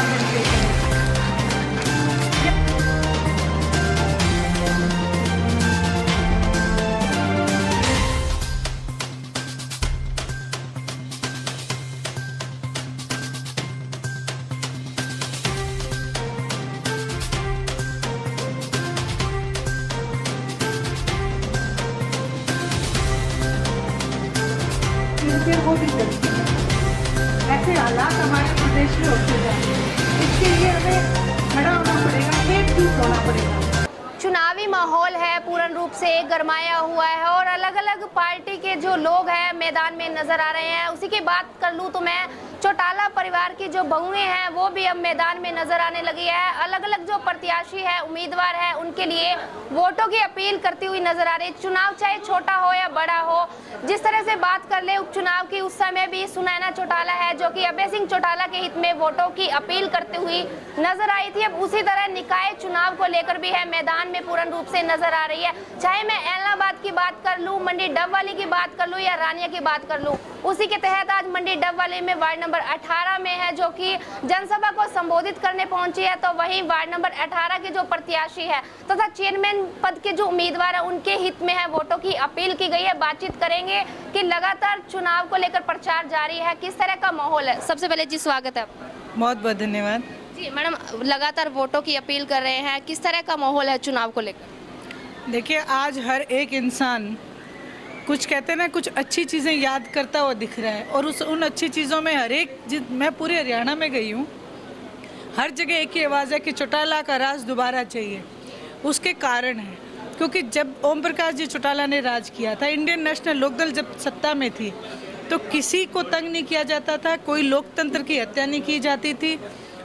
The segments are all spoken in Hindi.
डेडिकेशन है। फिर वो भी जल्दी है। ऐसे हालात हमारे प्रदेश में होते जा रहे हैं, इसके लिए हमें खड़ा होना पड़ेगा, एकजुट होना पड़ेगा। चुनावी माहौल है, पूर्ण रूप से गरमाया हुआ है और अलग अलग पार्टी के जो लोग हैं मैदान में नजर आ रहे हैं। उसी की बात कर लूँ तो मैं चौटाला परिवार की जो बहुएं हैं वो भी अब मैदान में नजर आने लगी है। अलग अलग जो प्रत्याशी है, उम्मीदवार है, उनके लिए वोटों की अपील करती हुई नजर आ रही है। चुनाव चाहे छोटा हो या बड़ा हो, जिस तरह से बात कर ले उपचुनाव की, उस समय भी सुनैना चौटाला है जो कि अभय सिंह चौटाला के हित में वोटों की अपील करते हुई नजर आई थी। अब उसी तरह निकाय चुनाव को लेकर भी है मैदान में पूर्ण रूप से नजर आ रही है। चाहे मैं एलनाबाद की बात कर लूं, मंडी डबवाली की बात कर लूं या रानिया की बात कर लूं, उसी के तहत आज मंडी डबवाली में वार्ड नंबर 18 में है जो कि जनसभा को संबोधित करने पहुंची है। तो वहीं वार्ड नंबर 18 के जो प्रत्याशी है तथा चेयरमैन पद के जो उम्मीदवार है उनके हित में है वोटों की अपील की गई है। बातचीत करेंगे कि लगातार चुनाव को लेकर प्रचार जारी है, किस तरह का माहौल है। सबसे पहले जी स्वागत है आपका। बहुत बहुत धन्यवाद जी मैडम, लगातार वोटों की अपील कर रहे हैं, किस तरह का माहौल है चुनाव को लेकर? देखिए, आज हर एक इंसान कुछ कहते हैं ना, कुछ अच्छी चीज़ें याद करता हुआ दिख रहा है और उन अच्छी चीज़ों में हर एक मैं पूरे हरियाणा में गई हूँ, हर जगह एक ही आवाज़ है कि चौटाला का राज दोबारा चाहिए। उसके कारण है क्योंकि जब ओम प्रकाश जी चौटाला ने राज किया था, इंडियन नेशनल लोकदल जब सत्ता में थी तो किसी को तंग नहीं किया जाता था, कोई लोकतंत्र की हत्या नहीं की जाती थी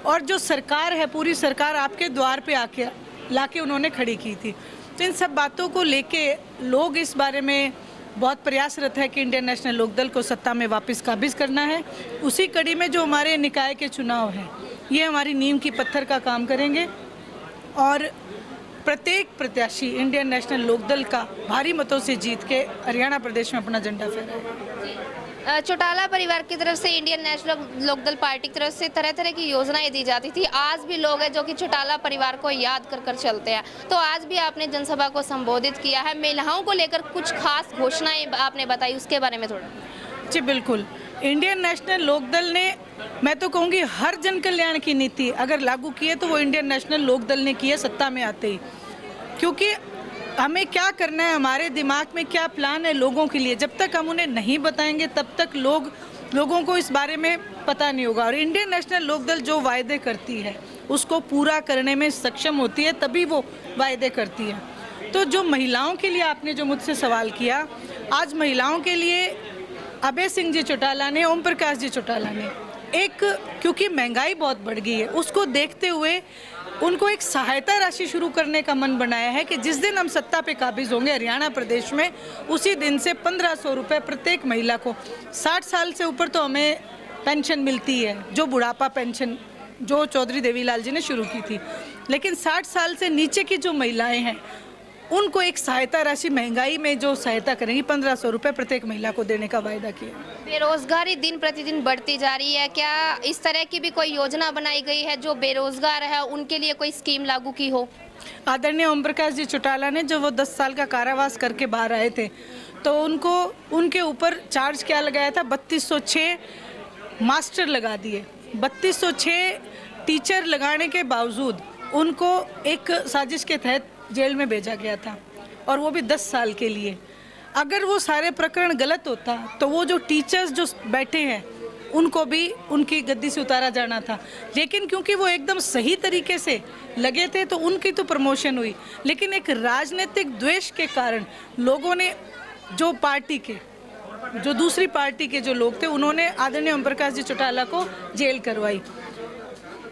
और जो सरकार है पूरी सरकार आपके द्वार पे आके लाके उन्होंने खड़ी की थी। तो इन सब बातों को लेके लोग इस बारे में बहुत प्रयासरत है कि इंडियन नेशनल लोकदल को सत्ता में वापस काबिज करना है। उसी कड़ी में जो हमारे निकाय के चुनाव हैं, ये हमारी नींव की पत्थर का काम करेंगे और प्रत्येक प्रत्याशी इंडियन नेशनल लोकदल का भारी मतों से जीत के हरियाणा प्रदेश में अपना झंडा फहराएगा। चौटाला परिवार की तरफ से इंडियन नेशनल लोकदल पार्टी की तरफ से तरह तरह की योजनाएं दी जाती थी। आज भी लोग हैं जो कि चौटाला परिवार को याद कर कर चलते हैं। तो आज भी आपने जनसभा को संबोधित किया है, महिलाओं को लेकर कुछ खास घोषणाएं आपने बताई, उसके बारे में थोड़ा। जी बिल्कुल, इंडियन नेशनल लोकदल ने, मैं तो कहूँगी हर जन कल्याण की नीति अगर लागू की है तो वो इंडियन नेशनल लोकदल ने की है सत्ता में आते ही। क्योंकि हमें क्या करना है, हमारे दिमाग में क्या प्लान है लोगों के लिए, जब तक हम उन्हें नहीं बताएंगे तब तक लोगों को इस बारे में पता नहीं होगा। और इंडियन नेशनल लोकदल जो वायदे करती है उसको पूरा करने में सक्षम होती है, तभी वो वायदे करती है। तो जो महिलाओं के लिए आपने जो मुझसे सवाल किया, आज महिलाओं के लिए अभय सिंह जी चौटाला ने, ओम प्रकाश जी चौटाला ने क्योंकि महंगाई बहुत बढ़ गई है, उसको देखते हुए उनको एक सहायता राशि शुरू करने का मन बनाया है कि जिस दिन हम सत्ता पे काबिज होंगे हरियाणा प्रदेश में, उसी दिन से 1500 रुपये प्रत्येक महिला को, 60 साल से ऊपर तो हमें पेंशन मिलती है, जो बुढ़ापा पेंशन जो चौधरी देवीलाल जी ने शुरू की थी, लेकिन 60 साल से नीचे की जो महिलाएं हैं उनको एक सहायता राशि महंगाई में जो सहायता करेंगी 1500 रुपये प्रत्येक महिला को देने का वायदा किया। बेरोजगारी दिन प्रतिदिन बढ़ती जा रही है, क्या इस तरह की भी कोई योजना बनाई गई है जो बेरोजगार है उनके लिए कोई स्कीम लागू की हो? आदरणीय ओम प्रकाश जी चौटाला ने, जब वो 10 साल का कारावास करके बाहर आए थे तो उनके ऊपर चार्ज क्या लगाया था, 3206 मास्टर लगा दिए। 3206 टीचर लगाने के बावजूद उनको एक साजिश के तहत जेल में भेजा गया था और वो भी 10 साल के लिए। अगर वो सारे प्रकरण गलत होता तो वो जो टीचर्स जो बैठे हैं उनको भी उनकी गद्दी से उतारा जाना था, लेकिन क्योंकि वो एकदम सही तरीके से लगे थे तो उनकी तो प्रमोशन हुई। लेकिन एक राजनीतिक द्वेष के कारण लोगों ने, जो दूसरी पार्टी के जो लोग थे, उन्होंने आदरणीय ओम प्रकाश जी चौटाला को जेल करवाई।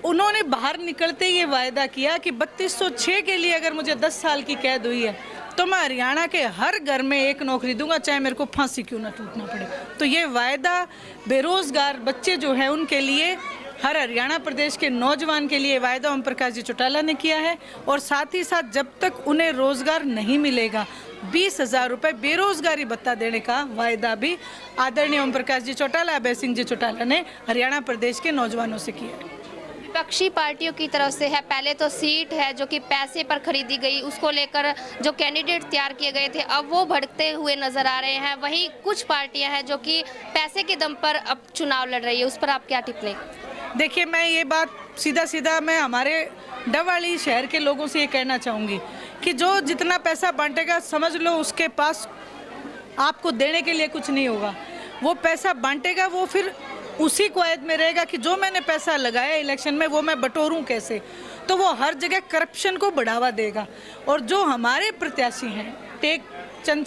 उन्होंने बाहर निकलते ये वायदा किया कि 3206 के लिए अगर मुझे 10 साल की कैद हुई है तो मैं हरियाणा के हर घर में एक नौकरी दूंगा, चाहे मेरे को फांसी क्यों ना टूटना पड़े। तो ये वायदा बेरोजगार बच्चे जो हैं उनके लिए, हर हरियाणा प्रदेश के नौजवान के लिए वायदा ओम प्रकाश जी चौटाला ने किया है। और साथ ही साथ जब तक उन्हें रोजगार नहीं मिलेगा 20,000 रुपये बेरोजगारी भत्ता देने का वायदा भी आदरणीय ओम प्रकाश जी चौटाला, अभय सिंह जी चौटाला ने हरियाणा प्रदेश के नौजवानों से किया है। विपक्षी पार्टियों की तरफ से है, पहले तो सीट है जो कि पैसे पर खरीदी गई, उसको लेकर जो कैंडिडेट तैयार किए गए थे अब वो भड़कते हुए नजर आ रहे हैं। वहीं कुछ पार्टियां हैं जो कि पैसे के दम पर अब चुनाव लड़ रही है, उस पर आप क्या टिप्पणी? देखिए, मैं ये बात सीधा मैं हमारे डवाली शहर के लोगों से ये कहना चाहूँगी कि जो जितना पैसा बांटेगा समझ लो उसके पास आपको देने के लिए कुछ नहीं होगा। वो पैसा बांटेगा, वो फिर उसी क्वायद में रहेगा कि जो मैंने पैसा लगाया इलेक्शन में वो मैं बटोरूं कैसे। तो वो हर जगह करप्शन को बढ़ावा देगा। और जो हमारे प्रत्याशी हैं टेकचंद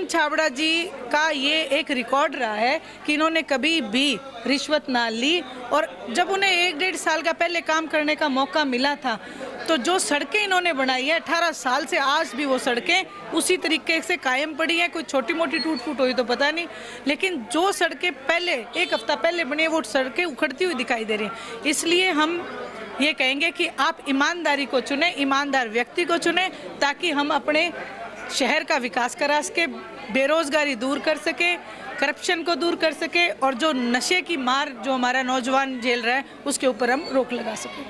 छाबड़ा जी का ये एक रिकॉर्ड रहा है कि इन्होंने कभी भी रिश्वत ना ली। और जब उन्हें 1-1.5 साल का पहले काम करने का मौका मिला था तो जो सड़कें इन्होंने बनाई है 18 साल से आज भी वो सड़कें उसी तरीके से कायम पड़ी हैं। कोई छोटी मोटी टूट फूट हुई तो पता नहीं, लेकिन जो सड़कें पहले 1 हफ्ता पहले बनी है वो सड़कें उखड़ती हुई दिखाई दे रही हैं। इसलिए हम ये कहेंगे कि आप ईमानदारी को चुनें, ईमानदार व्यक्ति को चुनें, ताकि हम अपने शहर का विकास करा सके, बेरोजगारी दूर कर सके, करप्शन को दूर कर सके और जो नशे की मार जो हमारा नौजवान झेल रहा है उसके ऊपर हम रोक लगा सकें।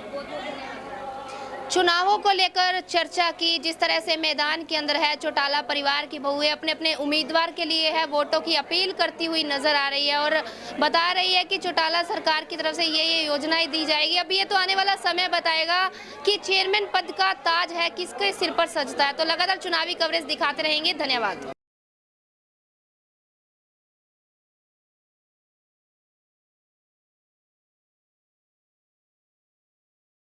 चुनावों को लेकर चर्चा की, जिस तरह से मैदान के अंदर है चौटाला परिवार की बहुएं अपने अपने उम्मीदवार के लिए है वोटों की अपील करती हुई नजर आ रही है और बता रही है कि चौटाला सरकार की तरफ से ये योजनाएं दी जाएगी। अभी ये तो आने वाला समय बताएगा कि चेयरमैन पद का ताज है किसके सिर पर सजता है। तो लगातार चुनावी कवरेज दिखाते रहेंगे। धन्यवाद।